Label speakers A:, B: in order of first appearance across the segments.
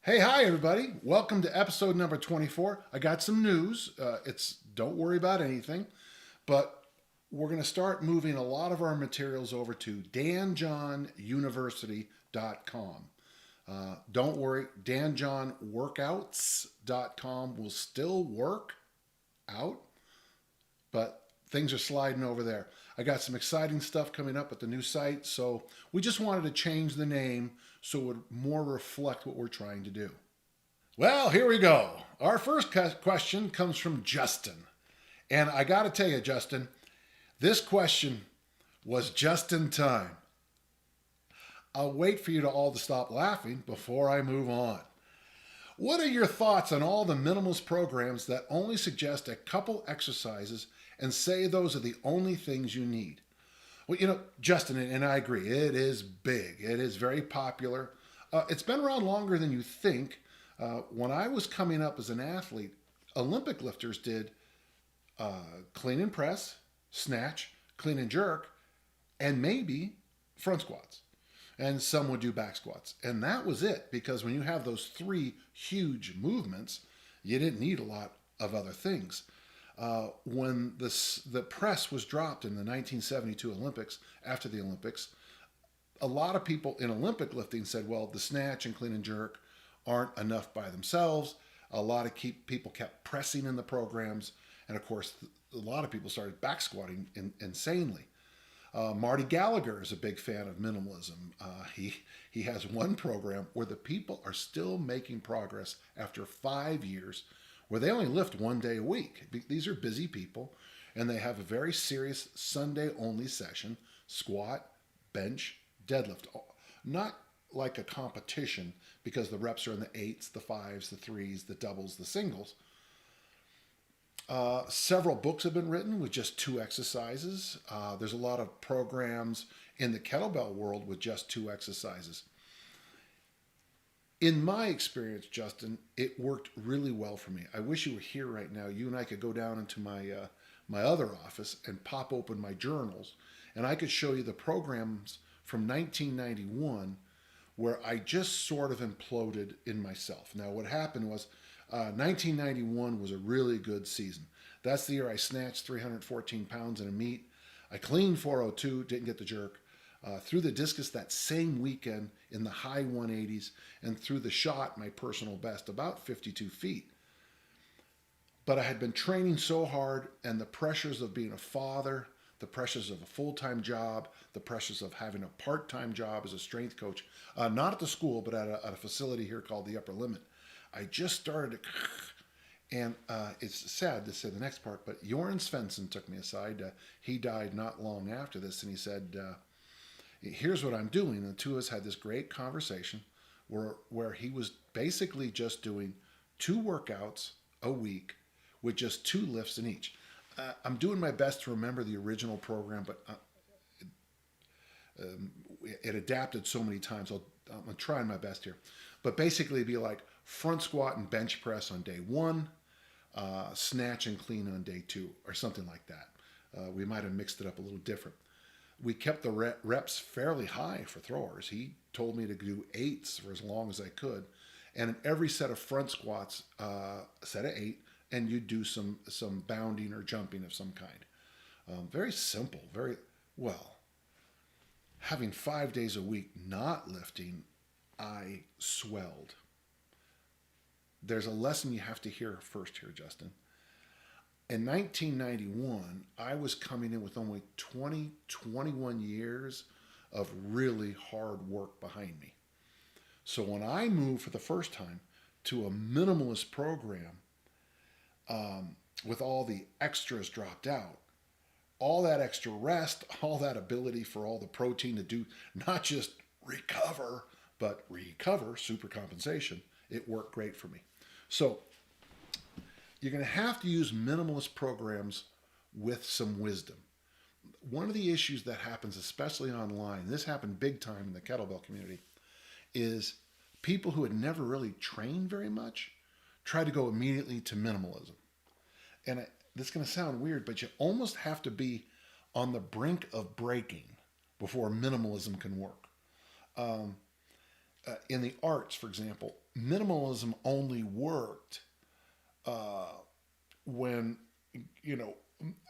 A: Hey, hi, everybody. Welcome to episode number 24. I got some news. Don't worry about anything, but we're going to start moving a lot of our materials over to danjohnuniversity.com. Don't worry, danjohnworkouts.com will still work out, but things are sliding over there. I got some exciting stuff coming up at the new site, so we just wanted to change the name so it would more reflect what we're trying to do. Well, here we go. Our first question comes from Justin. And I got to tell you, Justin, this question was just in time. I'll wait for you to all to stop laughing before I move on. What are your thoughts on all the minimalist programs that only suggest a couple exercises and say those are the only things you need? Well, Justin, and I agree, it is big. It is very popular. It's been around longer than you think. When I was coming up as an athlete, Olympic lifters did clean and press, snatch, clean and jerk, and maybe front squats. And some would do back squats. And that was it, because when you have those three huge movements, you didn't need a lot of other things. When the press was dropped in the 1972 Olympics, after the Olympics, a lot of people in Olympic lifting said, well, the snatch and clean and jerk aren't enough by themselves. A lot of people kept pressing in the programs. And of course, a lot of people started back squatting insanely. Marty Gallagher is a big fan of minimalism. He has one program where the people are still making progress after 5 years, where they only lift one day a week. These are busy people, and they have a very serious Sunday only session: squat, bench, deadlift. Not like a competition, because the reps are in the eights, the fives, the threes, the doubles, the singles. Several books have been written with just two exercises. There's a lot of programs in the kettlebell world with just two exercises. In my experience, Justin, it worked really well for me. I wish you were here right now. You and I could go down into my other office and pop open my journals, and I could show you the programs from 1991 where I just sort of imploded in myself. Now, what happened was 1991 was a really good season. That's the year I snatched 314 pounds in a meet. I cleaned 402, didn't get the jerk. Threw the discus that same weekend in the high 180s, and threw the shot, my personal best, about 52 feet. But I had been training so hard, and the pressures of being a father, the pressures of a full-time job, the pressures of having a part-time job as a strength coach, not at the school, but at a facility here called the Upper Limit. I just started to, and it's sad to say the next part, but Jorn Svensson took me aside. He died not long after this, and he said, here's what I'm doing. And the two of us had this great conversation where he was basically just doing two workouts a week with just two lifts in each. I'm doing my best to remember the original program, but it adapted so many times. I'm trying my best here. But basically, it'd be like front squat and bench press on day one, snatch and clean on day two, or something like that. We might have mixed it up a little different. We kept the reps fairly high for throwers. He told me to do eights for as long as I could. And in every set of front squats, a set of eight, and you do some bounding or jumping of some kind. Very simple, very well. Having 5 days a week not lifting, I swelled. There's a lesson you have to hear first here, Justin. In 1991, I was coming in with only 21 years of really hard work behind me. So when I moved for the first time to a minimalist program, with all the extras dropped out, all that extra rest, all that ability for all the protein to do not just recover, but recover, super compensation, it worked great for me. So you're going to have to use minimalist programs with some wisdom. One of the issues that happens, especially online, this happened big time in the kettlebell community, is people who had never really trained very much try to go immediately to minimalism. And this is going to sound weird, but you almost have to be on the brink of breaking before minimalism can work. Um, In the arts, for example, minimalism only worked uh, when, you know,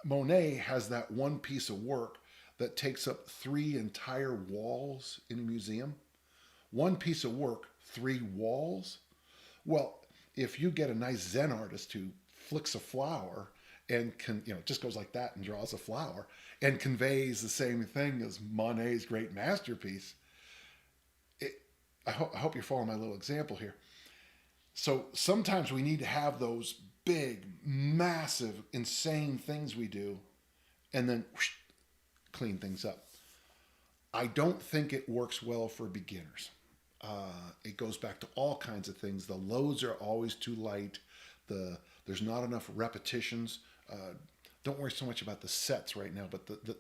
A: Monet has that one piece of work that takes up three entire walls in a museum. One piece of work, three walls. Well, if you get a nice Zen artist who flicks a flower and can, just goes like that and draws a flower and conveys the same thing as Monet's great masterpiece, it, I hope you're following my little example here. So sometimes we need to have those big, massive, insane things we do and then whoosh, clean things up. I don't think it works well for beginners. It goes back to all kinds of things. The loads are always too light. There's not enough repetitions. Don't worry so much about the sets right now, but the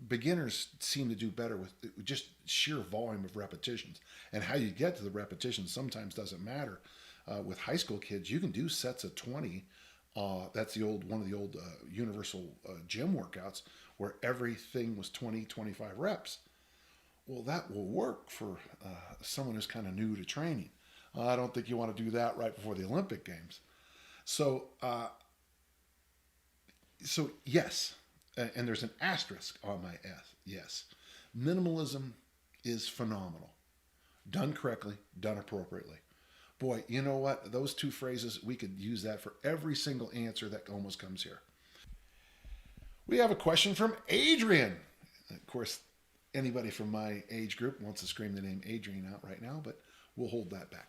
A: beginners seem to do better with just sheer volume of repetitions. And how you get to the repetitions sometimes doesn't matter. With high school kids, you can do sets of 20. That's one of the old universal gym workouts where everything was 20, 25 reps. Well, that will work for someone who's kind of new to training. I don't think you want to do that right before the Olympic Games. So, yes, and there's an asterisk on my S. Yes, minimalism is phenomenal, done correctly, done appropriately. Boy, you know what? Those two phrases, we could use that for every single answer that almost comes here. We have a question from Adrian. Of course, anybody from my age group wants to scream the name Adrian out right now, but we'll hold that back.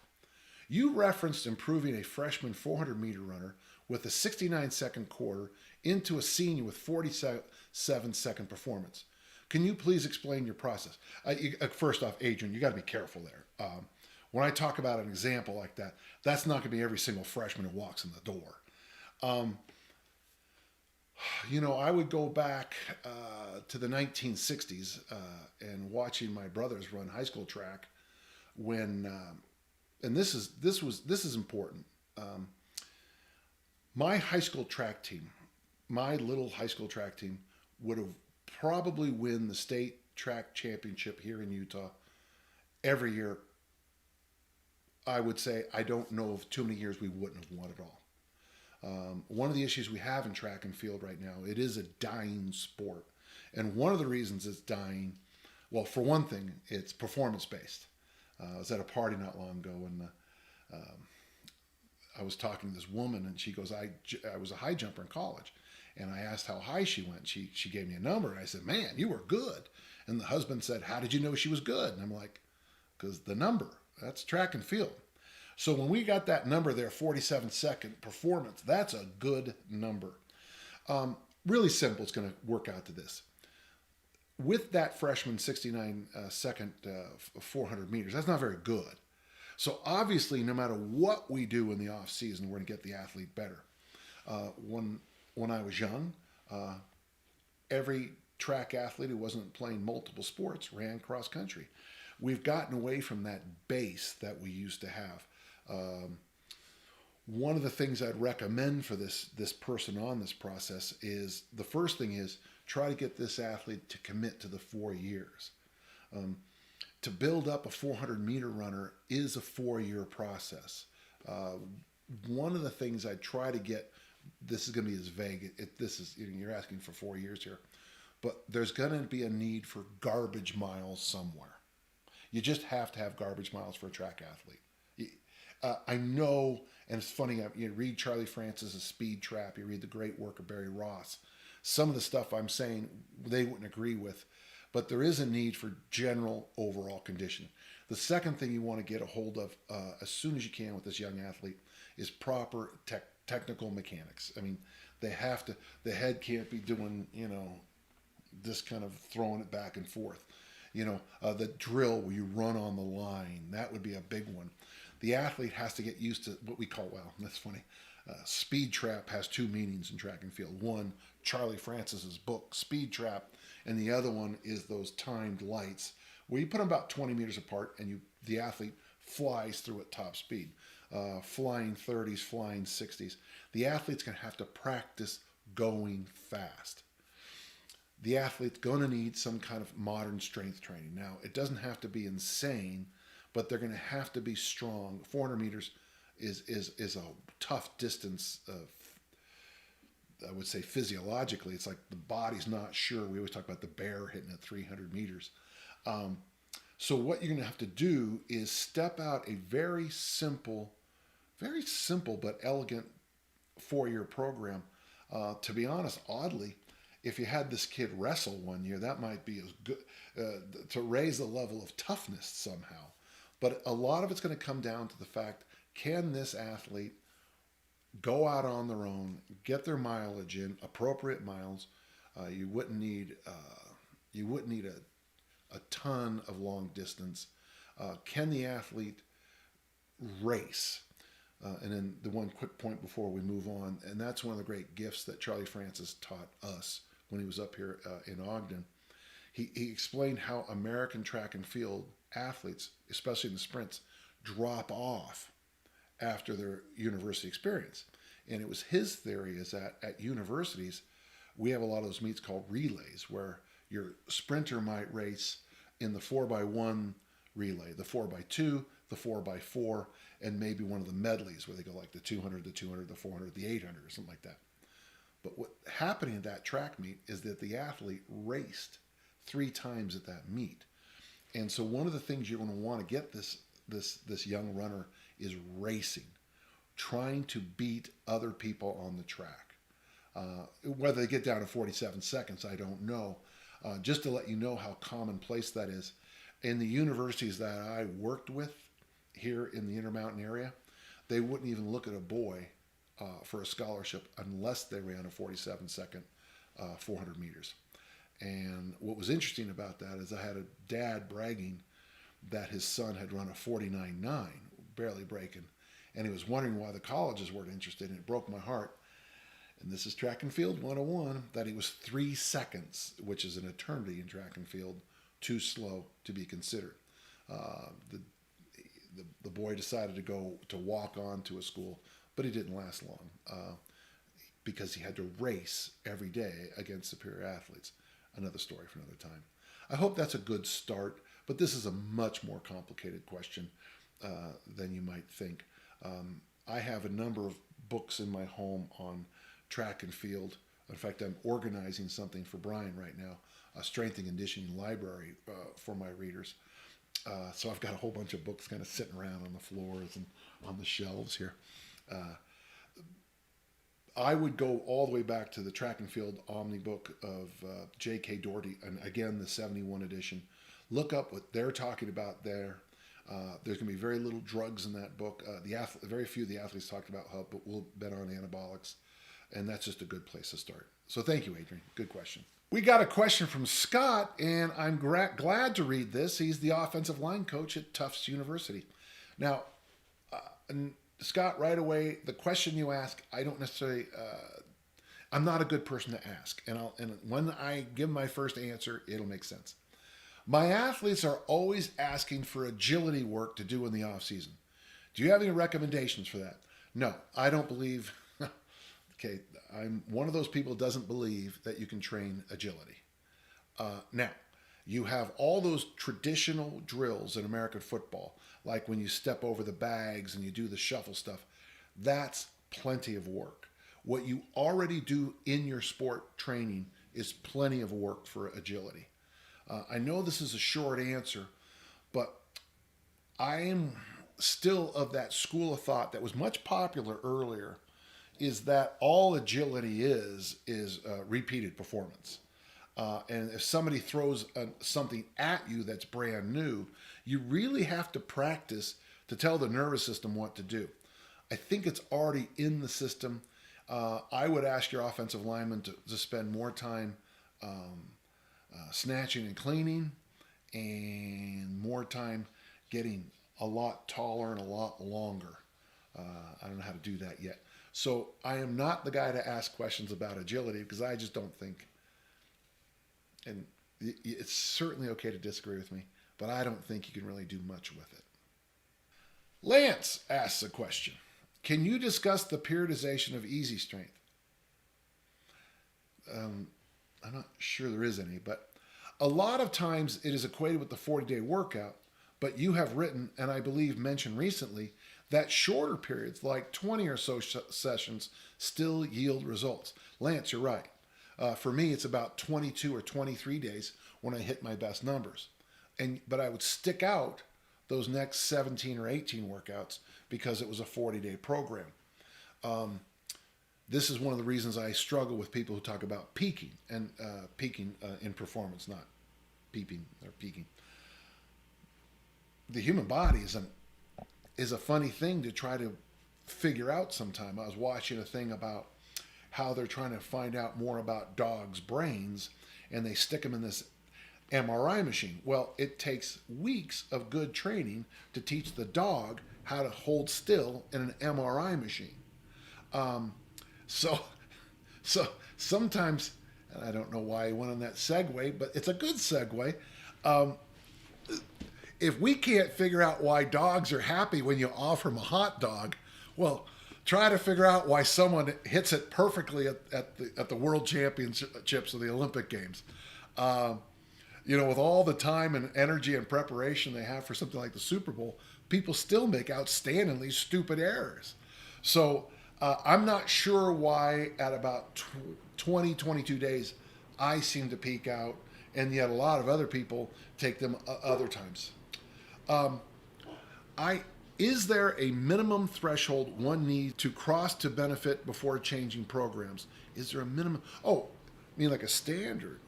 A: You referenced improving a freshman 400-meter runner with a 69-second quarter into a senior with 47-second performance. Can you please explain your process? First off, Adrian, you got to be careful there. When I talk about an example like that, that's not going to be every single freshman who walks in the door. I would go back to the 1960s and watching my brothers run high school track when, and this is important. My high school track team, my little high school track team, would have probably win the state track championship here in Utah every year. I would say I don't know of too many years we wouldn't have won it all. One of the issues we have in track and field right now, it is a dying sport. And one of the reasons it's dying, well, for one thing, it's performance based. I was at a party not long ago and I was talking to this woman and she goes, I was a high jumper in college. And I asked how high she went. She gave me a number and I said, man, you were good. And the husband said, how did you know she was good? And I'm like, because the number, that's track and field. So when we got that number there, 47-second performance, that's a good number. Really simple, it's going to work out to this. With that freshman 69-second 400 meters, that's not very good. So obviously, no matter what we do in the off season, we're going to get the athlete better. When I was young, every track athlete who wasn't playing multiple sports ran cross country. We've gotten away from that base that we used to have. One of the things I'd recommend for this person on this process is the first thing is try to get this athlete to commit to the 4 years. To build up a 400-meter runner is a 4-year process. One of the things I try to get, this is going to be as vague. You're asking for 4 years here, but there's going to be a need for garbage miles somewhere. You just have to have garbage miles for a track athlete. I know, and it's funny, you read Charlie Francis's Speed Trap, you read the great work of Barry Ross. Some of the stuff I'm saying they wouldn't agree with, but there is a need for general overall conditioning. The second thing you want to get a hold of as soon as you can with this young athlete is proper technical mechanics. I mean, the head can't be doing, this kind of throwing it back and forth. The drill where you run on the line, that would be a big one. The athlete has to get used to what we call, that's funny, Speed Trap has two meanings in track and field. One, Charlie Francis's book, Speed Trap, and the other one is those timed lights, where you put them about 20 meters apart and the athlete flies through at top speed. Flying 30s, flying 60s. The athlete's going to have to practice going fast. The athlete's going to need some kind of modern strength training. Now, it doesn't have to be insane, but they're going to have to be strong. 400 meters is a tough distance. I would say physiologically, it's like the body's not sure. We always talk about the bear hitting at 300 meters. So what you're going to have to do is step out a very simple but elegant 4-year program. To be honest, oddly, if you had this kid wrestle one year, that might be as good to raise the level of toughness somehow. But a lot of it's going to come down to the fact, can this athlete go out on their own, get their mileage in, appropriate miles? You wouldn't need a ton of long distance. Can the athlete race? And then the one quick point before we move on, and that's one of the great gifts that Charlie Francis taught us when he was up here in Ogden. He explained how American track and field athletes, especially in the sprints, drop off after their university experience. And it was his theory is that at universities, we have a lot of those meets called relays, where your sprinter might race in the 4x1 relay, the 4x2, the 4x4, and maybe one of the medleys where they go like the 200, the 200, the 400, the 800, or something like that. But what happening at that track meet is that the athlete raced 3 times at that meet. And so one of the things you're going to want to get this young runner is racing, trying to beat other people on the track. Whether they get down to 47 seconds, I don't know. Just to let you know how commonplace that is. In the universities that I worked with here in the Intermountain area, they wouldn't even look at a boy for a scholarship unless they ran a 47-second 400 meters. And what was interesting about that is I had a dad bragging that his son had run a 49.9, barely breaking, and he was wondering why the colleges weren't interested, and it broke my heart. And this is track and field 101, that he was 3 seconds, which is an eternity in track and field, too slow to be considered. The boy decided to walk on to a school, but he didn't last long because he had to race every day against superior athletes. Another story for another time. I hope that's a good start, but this is a much more complicated question than you might think. I have a number of books in my home on track and field. In fact, I'm organizing something for Brian right now, a strength and conditioning library for my readers. So I've got a whole bunch of books kind of sitting around on the floors and on the shelves here. I would go all the way back to the track and field omnibook of J.K. Doherty, and again, the 71 edition. Look up what they're talking about there. There's going to be very little drugs in that book. Very few of the athletes talked about how, but we'll bet on anabolics. And that's just a good place to start. So thank you, Adrian. Good question. We got a question from Scott, and I'm glad to read this. He's the offensive line coach at Tufts University. Now, Scott, right away, the question you ask, I don't necessarily, I'm not a good person to ask. And when I give my first answer, it'll make sense. My athletes are always asking for agility work to do in the off season. Do you have any recommendations for that? No, I don't believe. Okay, I'm one of those people who doesn't believe that you can train agility. Now, you have all those traditional drills in American football, like when you step over the bags and you do the shuffle stuff. That's plenty of work. What you already do in your sport training is plenty of work for agility. I know this is a short answer, but I am still of that school of thought that was much popular earlier, is that all agility is repeated performance. And if somebody throws something at you that's brand new, you really have to practice to tell the nervous system what to do. I think it's already in the system. I would ask your offensive lineman to spend more time snatching and cleaning, and more time getting a lot taller and a lot longer. I don't know how to do that yet. So I am not the guy to ask questions about agility, because I just don't think, and it's certainly okay to disagree with me, but I don't think you can really do much with it. Lance asks a question. Can you discuss the periodization of easy strength? I'm not sure there is any, but a lot of times it is equated with the 40-day workout, But you have written, and I believe mentioned recently, that shorter periods, like 20 or so sessions, still yield results. Lance, you're right. For me, it's about 22 or 23 days when I hit my best numbers. But I would stick out those next 17 or 18 workouts because it was a 40-day program. This is one of the reasons I struggle with people who talk about peaking and peaking in performance, not peeping or peaking. The human body is a funny thing to try to figure out sometime. I was watching a thing about how they're trying to find out more about dogs' brains, and they stick them in this MRI machine. Well, it takes weeks of good training to teach the dog how to hold still in an MRI machine. So sometimes, and I don't know why I went on that segue, but it's a good segue. If we can't figure out why dogs are happy when you offer them a hot dog, well, try to figure out why someone hits it perfectly at the World Championships or the Olympic Games. With all the time and energy and preparation they have for something like the Super Bowl, people still make outstandingly stupid errors. So I'm not sure why at about 20, 22 days I seem to peak out, and yet a lot of other people take them other times. Is there a minimum threshold one needs to cross to benefit before changing programs? Is there a minimum? Oh, I mean like a standard.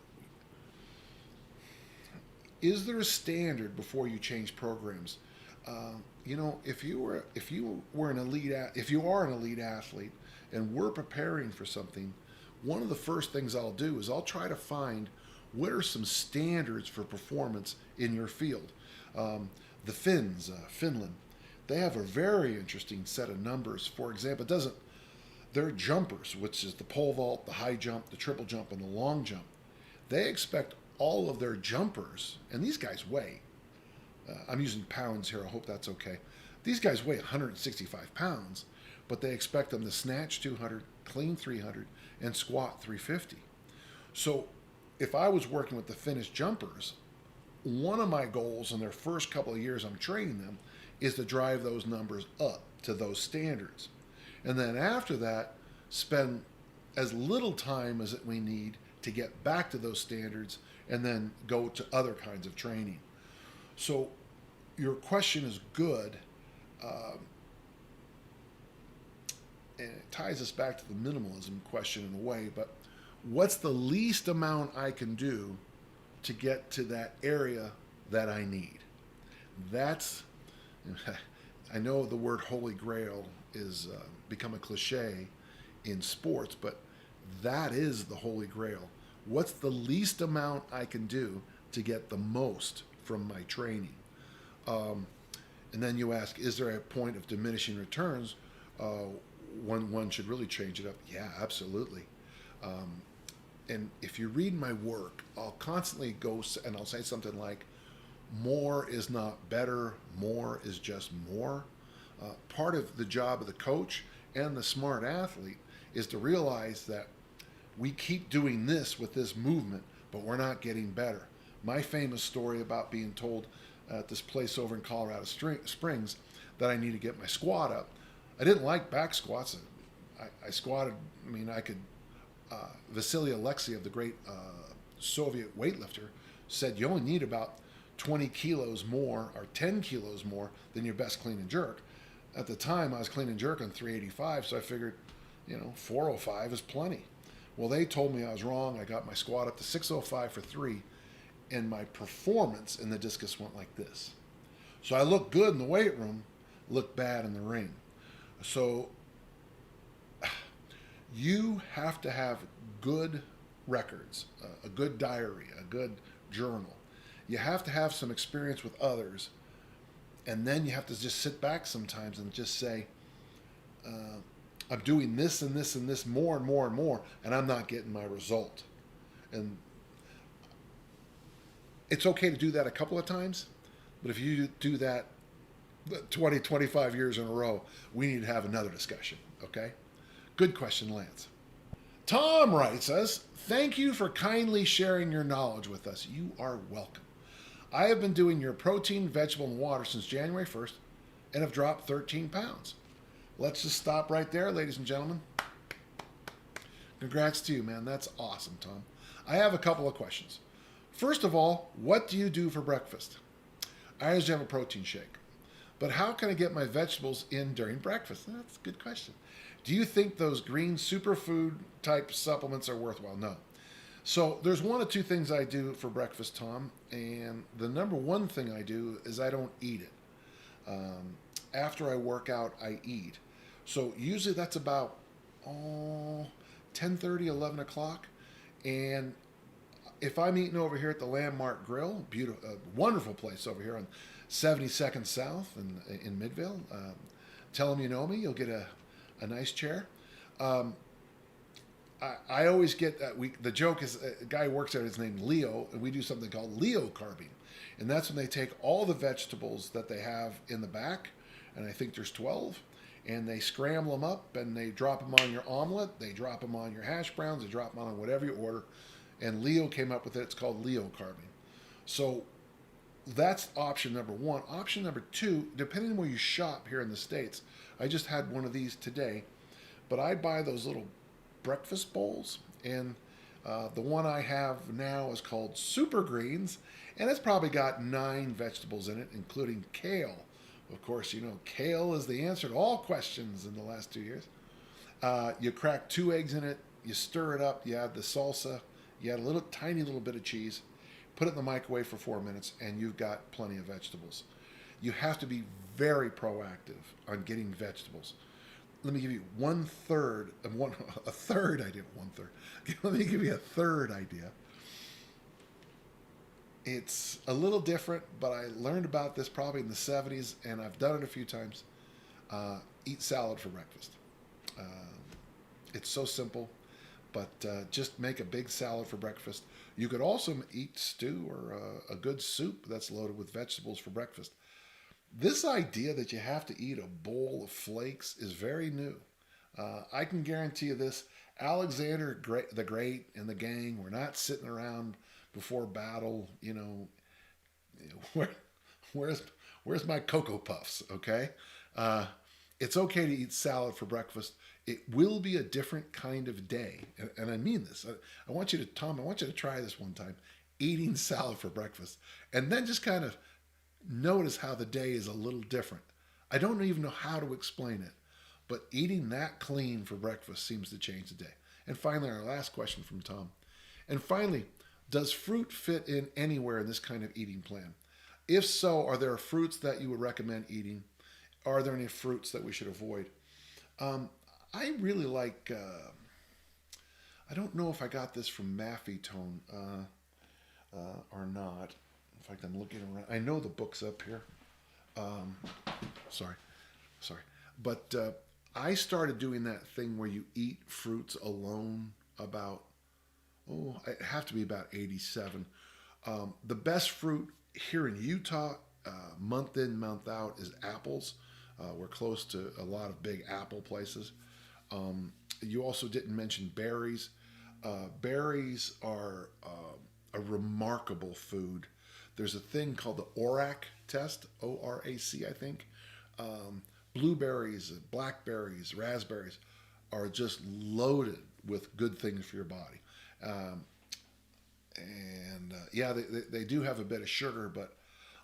A: Is there a standard before you change programs? If you are an elite athlete and we're preparing for something, one of the first things I'll do is I'll try to find what are some standards for performance in your field. The Finns, Finland, they have a very interesting set of numbers. For example, their jumpers, which is the pole vault, the high jump, the triple jump, and the long jump, they expect all of their jumpers, and these guys weigh, I'm using pounds here, I hope that's okay. These guys weigh 165 pounds, but they expect them to snatch 200, clean 300, and squat 350. So if I was working with the Finnish jumpers, one of my goals in their first couple of years I'm training them is to drive those numbers up to those standards. And then after that, spend as little time as we need to get back to those standards and then go to other kinds of training. So your question is good, and it ties us back to the minimalism question in a way, but what's the least amount I can do to get to that area that I need? I know the word Holy Grail is become a cliche in sports, but that is the Holy Grail. What's the least amount I can do to get the most from my training? And then you ask, is there a point of diminishing returns when one should really change it up? Yeah, absolutely. And if you read my work, I'll constantly go and I'll say something like, more is not better, more is just more. Part of the job of the coach and the smart athlete is to realize that we keep doing this with this movement, but we're not getting better. My famous story about being told at this place over in Colorado Springs that I need to get my squat up. I didn't like back squats. I squatted, I could, Vasily Alexiev, the great Soviet weightlifter, said you only need about 20 kilos more or 10 kilos more than your best clean and jerk. At the time, I was clean and jerk on 385, so I figured, 405 is plenty. Well, they told me I was wrong. I got my squat up to 605 for 3, and my performance in the discus went like this. So I looked good in the weight room, looked bad in the ring. So you have to have good records, a good diary, a good journal. You have to have some experience with others, and then you have to just sit back sometimes and just say, I'm doing this and this and this more and more and more, and I'm not getting my result. And it's okay to do that a couple of times, but if you do that 20, 25 years in a row, we need to have another discussion, okay? Good question, Lance. Tom writes us, thank you for kindly sharing your knowledge with us. You are welcome. I have been doing your protein, vegetable, and water since January 1st and have dropped 13 pounds. Let's just stop right there, ladies and gentlemen. Congrats to you, man. That's awesome, Tom. I have a couple of questions. First of all, what do you do for breakfast? I usually have a protein shake. But how can I get my vegetables in during breakfast? That's a good question. Do you think those green superfood type supplements are worthwhile? No. So there's one or two things I do for breakfast, Tom. And the number one thing I do is I don't eat it. After I work out, I eat. So usually that's about 10:30, 11 o'clock. And if I'm eating over here at the Landmark Grill, beautiful, wonderful place over here on 72nd South in Midvale, tell them you know me, you'll get a nice chair. I always get the joke is a guy who works there, his name Leo, and we do something called Leo carving. And that's when they take all the vegetables that they have in the back, and I think there's 12, and they scramble them up and they drop them on your omelet, they drop them on your hash browns, they drop them on whatever you order. And Leo came up with it. It's called Leo carving. So that's option number one. Option number two, depending on where you shop here in the States, I just had one of these today, but I buy those little breakfast bowls, and the one I have now is called Super Greens, and it's probably got 9 vegetables in it, including kale. Of course, you know, kale is the answer to all questions in the last 2 years. You crack 2 eggs in it, you stir it up, you add the salsa, you add a little tiny little bit of cheese, put it in the microwave for 4 minutes, and you've got plenty of vegetables. You have to be very proactive on getting vegetables. Let me give you a third idea. Let me give you a third idea. It's a little different, but I learned about this probably in the 70s, and I've done it a few times. Eat salad for breakfast. It's so simple, but just make a big salad for breakfast. You could also eat stew or a good soup that's loaded with vegetables for breakfast. This idea that you have to eat a bowl of flakes is very new. I can guarantee you this. Alexander the Great and the gang were not sitting around before battle, where's my Cocoa Puffs, okay? It's okay to eat salad for breakfast. It will be a different kind of day. And I mean this. I want you to try this one time, eating salad for breakfast. And then just kind of notice how the day is a little different. I don't even know how to explain it, but eating that clean for breakfast seems to change the day. And finally, our last question from Tom. And finally, does fruit fit in anywhere in this kind of eating plan? If so, are there fruits that you would recommend eating? Are there any fruits that we should avoid? I really like, I don't know if I got this from Maffetone or not. In fact, I'm looking around. I know the book's up here. Sorry. But I started doing that thing where you eat fruits alone about, it have to be about 87. The best fruit here in Utah, month in, month out, is apples. We're close to a lot of big apple places. You also didn't mention berries. Berries are a remarkable food. There's a thing called the ORAC test, ORAC, I think. Blueberries, blackberries, raspberries are just loaded with good things for your body. Yeah, they do have a bit of sugar, but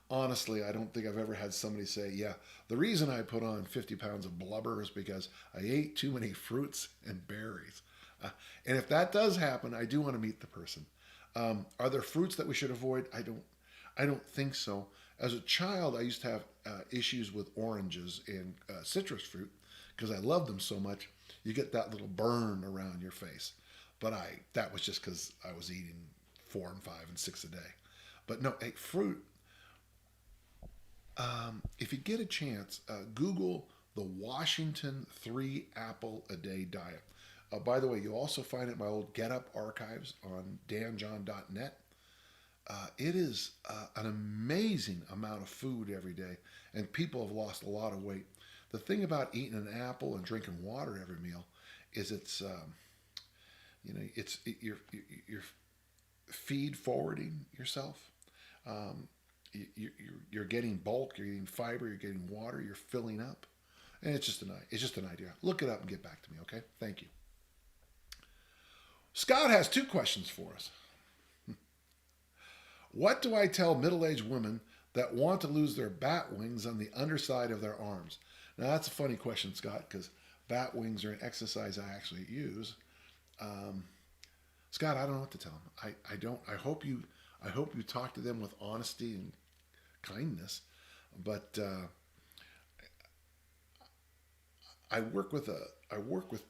A: honestly, I don't think I've ever had somebody say, yeah, the reason I put on 50 pounds of blubber is because I ate too many fruits and berries. And if that does happen, I do want to meet the person. Are there fruits that we should avoid? I don't think so. As a child, I used to have issues with oranges and citrus fruit because I loved them so much. You get that little burn around your face. But that was just because I was eating 4 and 5 and 6 a day. But no, hey, fruit. If you get a chance, Google the Washington 3 apple a day diet. By the way, you'll also find it in my old Get Up archives on danjohn.net. It is an amazing amount of food every day, and people have lost a lot of weight. The thing about eating an apple and drinking water every meal is you're feed forwarding yourself. you're getting bulk, you're getting fiber, you're getting water, you're filling up. And it's just an idea. Look it up and get back to me, okay? Thank you. Scott has 2 questions for us. What do I tell middle-aged women that want to lose their bat wings on the underside of their arms? Now that's a funny question, Scott, because bat wings are an exercise I actually use. Scott, I don't know what to tell them. I don't. I hope you talk to them with honesty and kindness. But I work with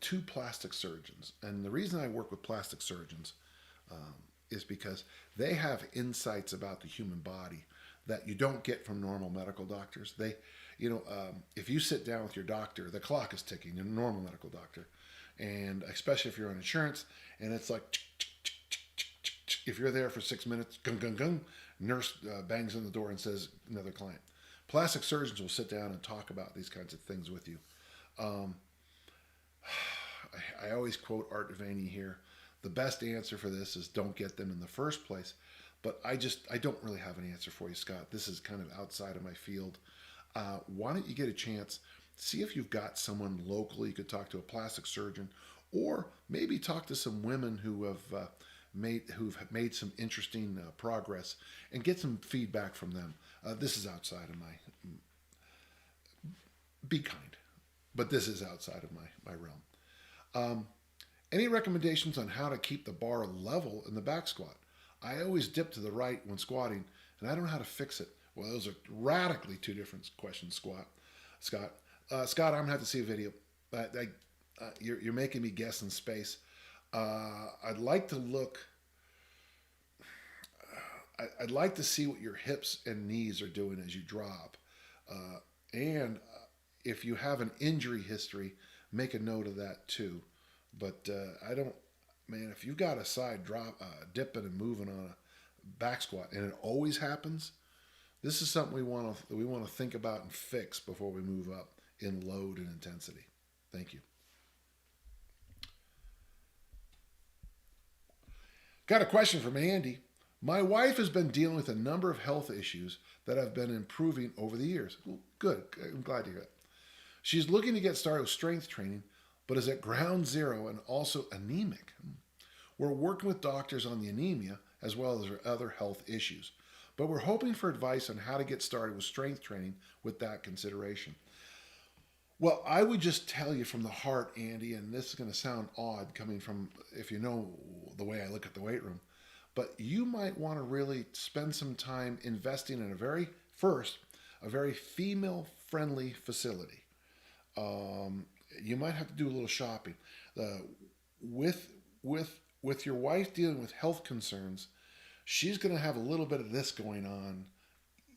A: 2 plastic surgeons, and the reason I work with plastic surgeons is because they have insights about the human body that you don't get from normal medical doctors. If you sit down with your doctor, the clock is ticking, a normal medical doctor, and especially if you're on insurance, and it's like, if you're there for 6 minutes, gung, gung, gung, nurse bangs on the door and says, another client. Plastic surgeons will sit down and talk about these kinds of things with you. I always quote Art Devaney here. The best answer for this is don't get them in the first place. But I don't really have an answer for you, Scott. This is kind of outside of my field. Why don't you get a chance, see if you've got someone locally you could talk to, a plastic surgeon, or maybe talk to some women who've made some interesting progress and get some feedback from them. This is outside of my, be kind, but this is outside of my realm. Any recommendations on how to keep the bar level in the back squat? I always dip to the right when squatting, and I don't know how to fix it. Well, those are radically 2 different questions, Scott. Scott, I'm going to have to see a video. You're making me guess in space. I'd like to look. I'd like to see what your hips and knees are doing as you drop. And if you have an injury history, make a note of that too. But if you've got a side drop, dipping and moving on a back squat, and it always happens, this is something we want to think about and fix before we move up in load and intensity. Thank you. Got a question from Andy. My wife has been dealing with a number of health issues that have been improving over the years. Well, good. I'm glad to hear it. She's looking to get started with strength training, but is at ground zero and also anemic. We're working with doctors on the anemia as well as her other health issues, but we're hoping for advice on how to get started with strength training with that consideration. Well, I would just tell you from the heart, Andy, and this is going to sound odd coming from, if you know the way I look at the weight room, but you might want to really spend some time investing in a very female-friendly facility. You might have to do a little shopping. With your wife dealing with health concerns, she's going to have a little bit of this going on,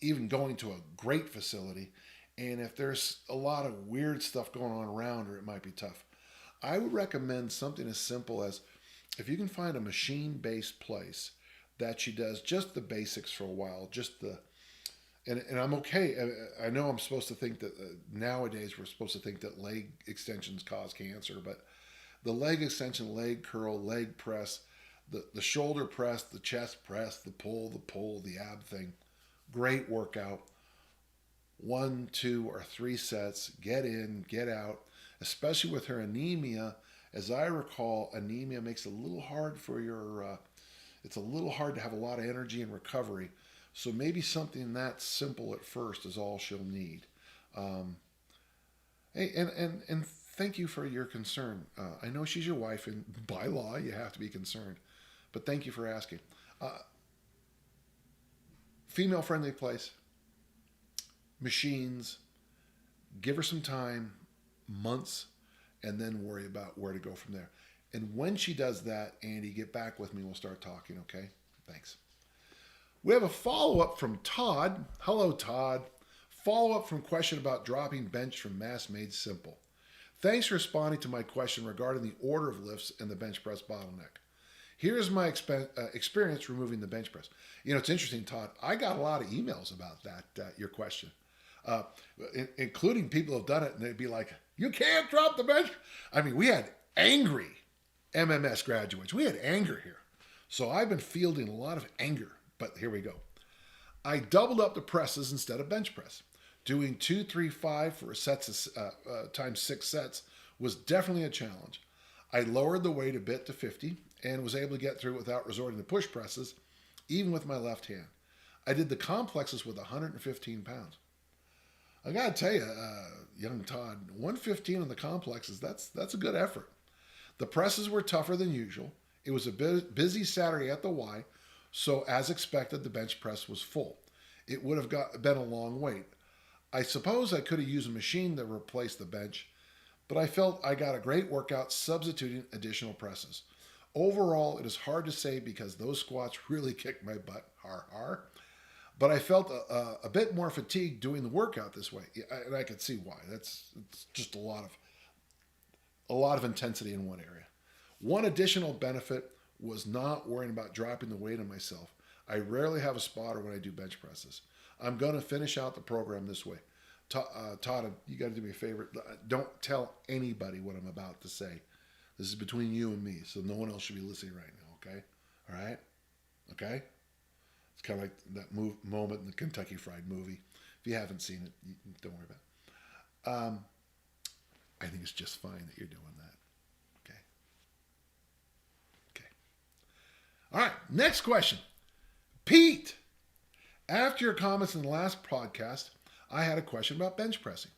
A: even going to a great facility. And if there's a lot of weird stuff going on around her, it might be tough. I would recommend something as simple as, if you can find a machine-based place that she does just the basics for a while, and I'm okay. I know I'm supposed to think that nowadays we're supposed to think that leg extensions cause cancer, but the leg extension, leg curl, leg press, the shoulder press, the chest press, the pull, the ab thing, great workout. 1, 2, or 3 sets, get in, get out, especially with her anemia. As I recall, anemia makes it a little hard it's a little hard to have a lot of energy and recovery. So maybe something that simple at first is all she'll need. Hey, and thank you for your concern. I know she's your wife, and by law you have to be concerned. But thank you for asking. Female-friendly place. Machines. Give her some time, months, and then worry about where to go from there. And when she does that, Andy, get back with me. We'll start talking, okay? Thanks. We have a follow-up from Todd. Hello, Todd. Follow-up from question about dropping bench from Mass Made Simple. Thanks for responding to my question regarding the order of lifts and the bench press bottleneck. Here's my experience removing the bench press. You know, it's interesting, Todd. I got a lot of emails about that, your question, including people who have done it, and they'd be like, you can't drop the bench. I mean, we had angry MMS graduates. We had anger here. So I've been fielding a lot of anger, but here we go. I doubled up the presses instead of bench press. Doing 2, 3, 5 for sets times 6 sets was definitely a challenge. I lowered the weight a bit to 50 and was able to get through without resorting to push presses, even with my left hand. I did the complexes with 115 pounds. I gotta tell you, young Todd, 115 on the complexes, that's a good effort. The presses were tougher than usual. It was a busy Saturday at the Y, so as expected, the bench press was full. It would have been a long wait. I suppose I could have used a machine to replace the bench, but I felt I got a great workout substituting additional presses. Overall, it is hard to say because those squats really kicked my butt, har har. But I felt a bit more fatigued doing the workout this way, and I could see why. It's just a lot of intensity in one area. One additional benefit was not worrying about dropping the weight on myself. I rarely have a spotter when I do bench presses. I'm going to finish out the program this way. Todd, you got to do me a favor. Don't tell anybody what I'm about to say. This is between you and me, so no one else should be listening right now, okay? All right? Okay? It's kind of like that moment in the Kentucky Fried Movie. If you haven't seen it, don't worry about it. I think it's just fine that you're doing that. Okay? Okay. All right, next question. Pete, after your comments in the last podcast, I had a question about bench pressing.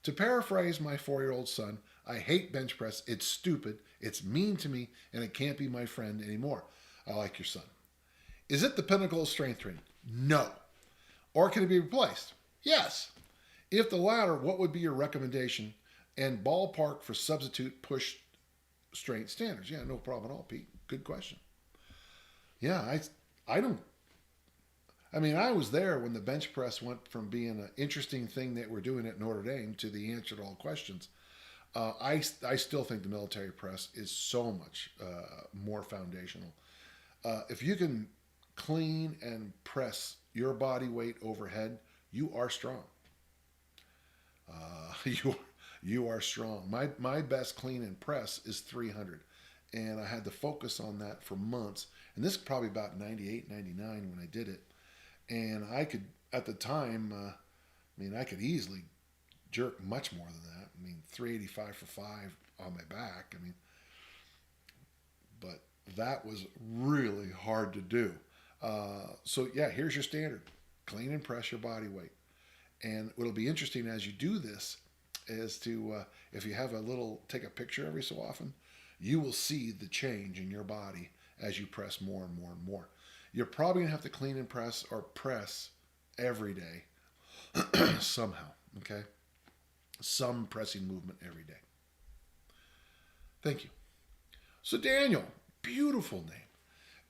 A: To paraphrase my 4-year-old son, I hate bench press. It's stupid, it's mean to me, and it can't be my friend anymore. I like your son. Is it the pinnacle of strength training? No. Or can it be replaced? Yes. If the latter, what would be your recommendation and ballpark for substitute push strength standards? Yeah, no problem at all, Pete. Good question. Yeah, I was there when the bench press went from being an interesting thing that we're doing at Notre Dame to the answer to all questions. I still think the military press is so much more foundational. If you can clean and press your body weight overhead, you are strong. You are strong. My best clean and press is 300. And I had to focus on that for months. And this is probably about 98, 99 when I did it. And I could, at the time, I could easily jerk much more than that. 385 for 5 on my back. But that was really hard to do. So yeah, here's your standard. Clean and press your body weight. And what'll be interesting as you do this is to, if you have take a picture every so often, you will see the change in your body as you press more and more and more. You're probably going to have to clean and press or press every day somehow, okay? Some pressing movement every day. Thank you. So Daniel, beautiful name.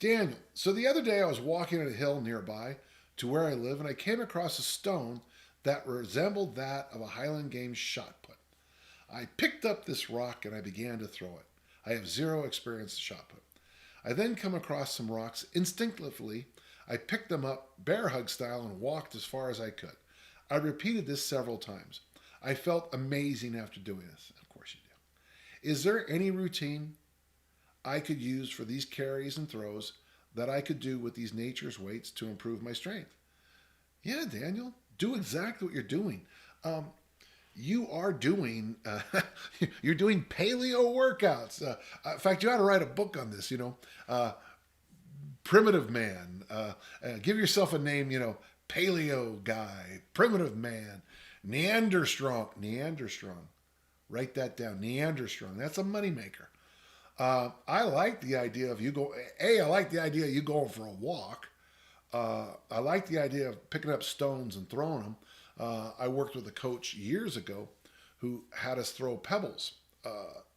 A: Daniel, so the other day I was walking at a hill nearby to where I live and I came across a stone that resembled that of a Highland Games shot put. I picked up this rock and I began to throw it. I have zero experience with shot put. I then come across some rocks. Instinctively, I picked them up bear hug style and walked as far as I could. I repeated this several times. I felt amazing after doing this. Of course you do. Is there any routine I could use for these carries and throws that I could do with these nature's weights to improve my strength? Yeah, Daniel, do exactly what you're doing. You are doing, you're doing paleo workouts. In fact, you ought to write a book on this, primitive man. Give yourself a name, paleo guy, primitive man, Neanderstrong. Write that down, Neanderstrong. That's a moneymaker. I like the idea of I like the idea of you going for a walk. I like the idea of picking up stones and throwing them. I worked with a coach years ago who had us throw pebbles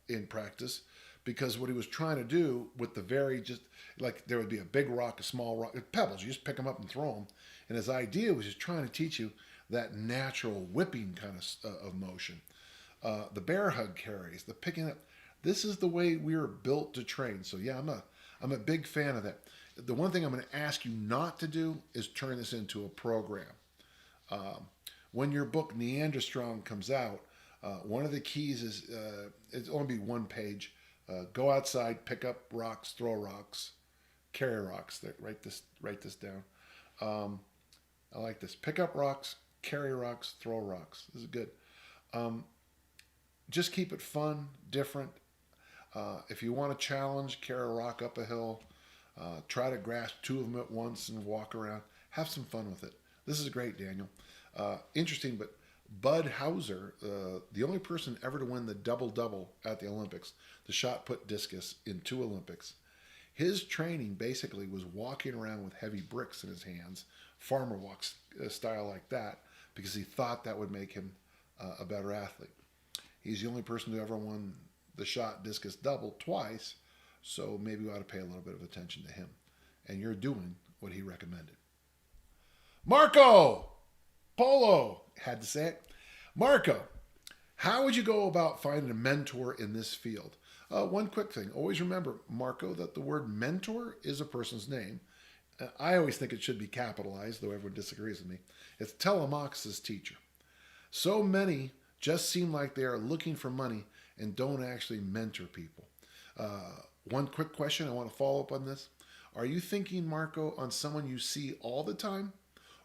A: in practice because what he was trying to do with there would be a big rock, a small rock, pebbles. You just pick them up and throw them. And his idea was just trying to teach you that natural whipping kind of motion. The bear hug carries, the picking up. This is the way we were built to train. So yeah, I'm a big fan of that. The one thing I'm going to ask you not to do is turn this into a program. When your book Neanderstrong comes out, one of the keys is it's only be one page. Go outside, pick up rocks, throw rocks, carry rocks. Write this down. I like this. Pick up rocks, carry rocks, throw rocks. This is good. Um, just keep it fun, different. If you want a challenge, carry a rock up a hill. Try to grasp two of them at once and walk around. Have some fun with it. This is great, Daniel. Interesting, but Bud Hauser, the only person ever to win the double-double at the Olympics, the shot put discus in 2 Olympics, his training basically was walking around with heavy bricks in his hands, farmer walk style like that, because he thought that would make him a better athlete. He's the only person who ever won the shot discus double twice, so maybe we ought to pay a little bit of attention to him. And you're doing what he recommended. Marco Polo, had to say it. Marco, how would you go about finding a mentor in this field? One quick thing. Always remember, Marco, that the word mentor is a person's name. I always think it should be capitalized, though everyone disagrees with me. It's Telemachus' teacher. So many just seem like they are looking for money and don't actually mentor people. One quick question, I want to follow up on this. Are you thinking, Marco, on someone you see all the time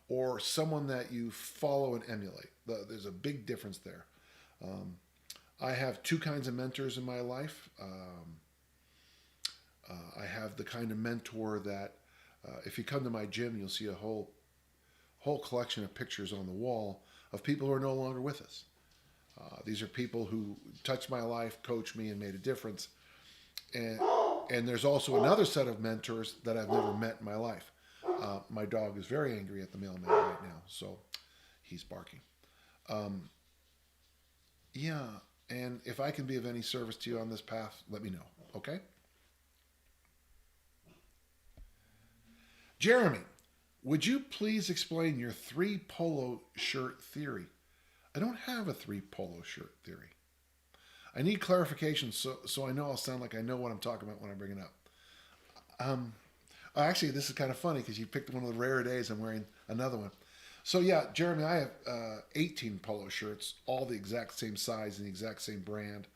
A: or someone that you follow and emulate? There's a big difference there. I have two kinds of mentors in my life. I have the kind of mentor that if you come to my gym, you'll see a whole collection of pictures on the wall of people who are no longer with us. These are people who touched my life, coached me, and made a difference. And there's also another set of mentors that I've never met in my life. My dog is very angry at the mailman right now, so he's barking. Yeah, and if I can be of any service to you on this path, let me know, okay? Jeremy, would you please explain your 3 polo shirt theory? I don't have a 3 polo shirt theory. I need clarification so I know I'll sound like I know what I'm talking about when I bring it up. Actually, this is kind of funny because you picked one of the rare days I'm wearing another one. So yeah, Jeremy, I have 18 polo shirts, all the exact same size and the exact same brand.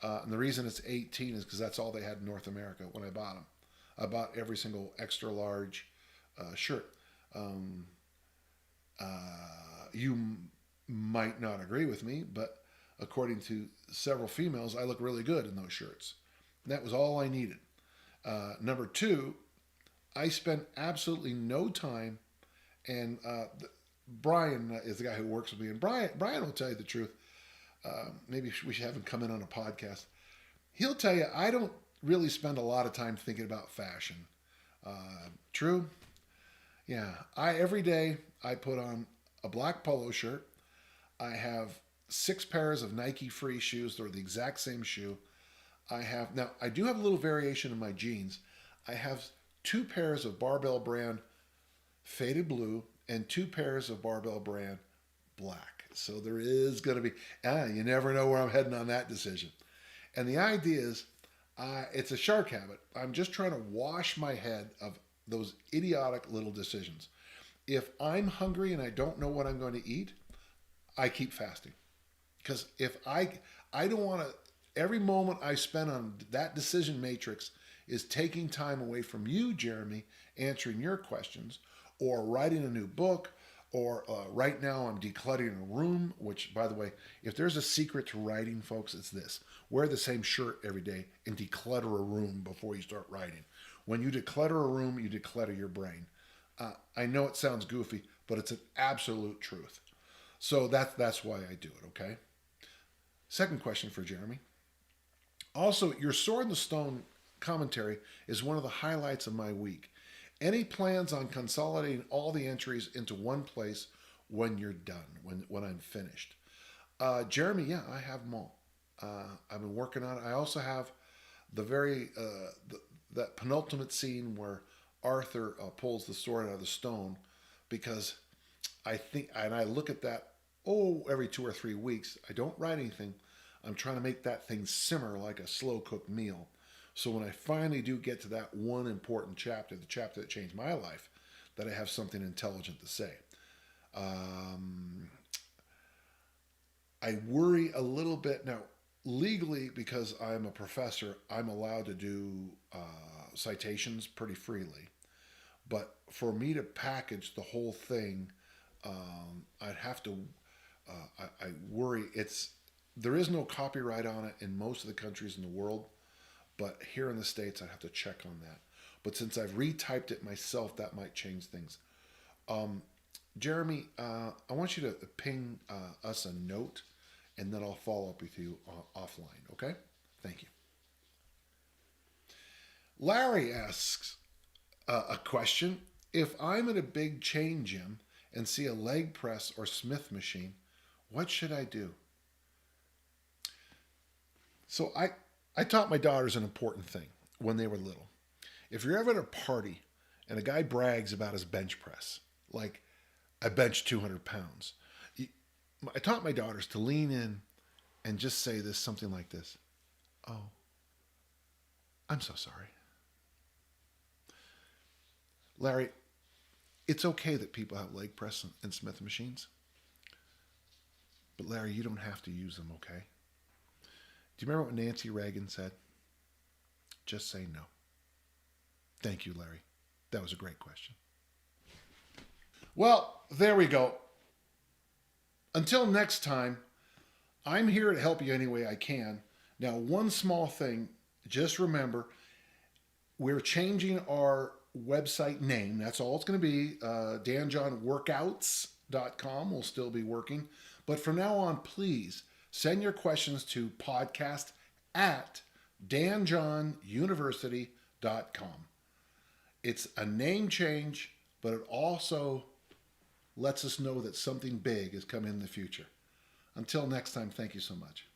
A: And the reason it's 18 is because that's all they had in North America when I bought them. I bought every single extra large shirt. You might not agree with me, but according to several females, I look really good in those shirts. And that was all I needed. Number two, I spent absolutely no time, and Brian is the guy who works with me, and Brian will tell you the truth. Maybe we should have him come in on a podcast. He'll tell you I don't really spend a lot of time thinking about fashion. True? Yeah. Every day I put on a black polo shirt. I have 6 pairs of Nike Free shoes. They're the exact same shoe. Now I do have a little variation in my jeans. I have 2 pairs of Barbell brand faded blue and 2 pairs of Barbell brand black. So there is going to be, you never know where I'm heading on that decision. And the idea is, it's a shark habit. I'm just trying to wash my head of those idiotic little decisions. If I'm hungry and I don't know what I'm going to eat, I keep fasting. Because if I don't want to, every moment I spend on that decision matrix is taking time away from you, Jeremy, answering your questions, or writing a new book, or right now I'm decluttering a room, which, by the way, if there's a secret to writing, folks, it's this. Wear the same shirt every day and declutter a room before you start writing. When you declutter a room, you declutter your brain. I know it sounds goofy, but it's an absolute truth. So that's why I do it, okay? Second question for Jeremy. Also, your Sword in the Stone commentary is one of the highlights of my week. Any plans on consolidating all the entries into one place when you're done, when I'm finished? Jeremy, yeah, I have them all. I've been working on it. I also have that penultimate scene where Arthur pulls the sword out of the stone, because I think, and I look at that, every 2 or 3 weeks. I don't write anything. I'm trying to make that thing simmer like a slow cooked meal. So when I finally do get to that one important chapter, the chapter that changed my life, that I have something intelligent to say. I worry a little bit now, legally, because I'm a professor, I'm allowed to do citations pretty freely. But for me to package the whole thing, I'd have to. I worry there is no copyright on it in most of the countries in the world, but here in the States, I'd have to check on that. But since I've retyped it myself, that might change things. Um, Jeremy, I want you to ping us a note, and then I'll follow up with you offline. Okay? Thank you. Larry asks a question: if I'm at a big chain gym and see a leg press or Smith machine, what should I do? So I taught my daughters an important thing when they were little. If you're ever at a party and a guy brags about his bench press, like I bench 200 pounds, I taught my daughters to lean in and just say this, something like this: "Oh, I'm so sorry." Larry, it's okay that people have leg press and Smith machines, but Larry, you don't have to use them, okay? Do you remember what Nancy Reagan said? Just say no. Thank you, Larry. That was a great question. Well, there we go. Until next time, I'm here to help you any way I can. Now, one small thing, just remember, we're changing our website name. That's all it's going to be. danjohnworkouts.com will still be working. But from now on, please send your questions to podcast at danjohnuniversity.com. It's a name change, but it also lets us know that something big is coming in the future. Until next time, thank you so much.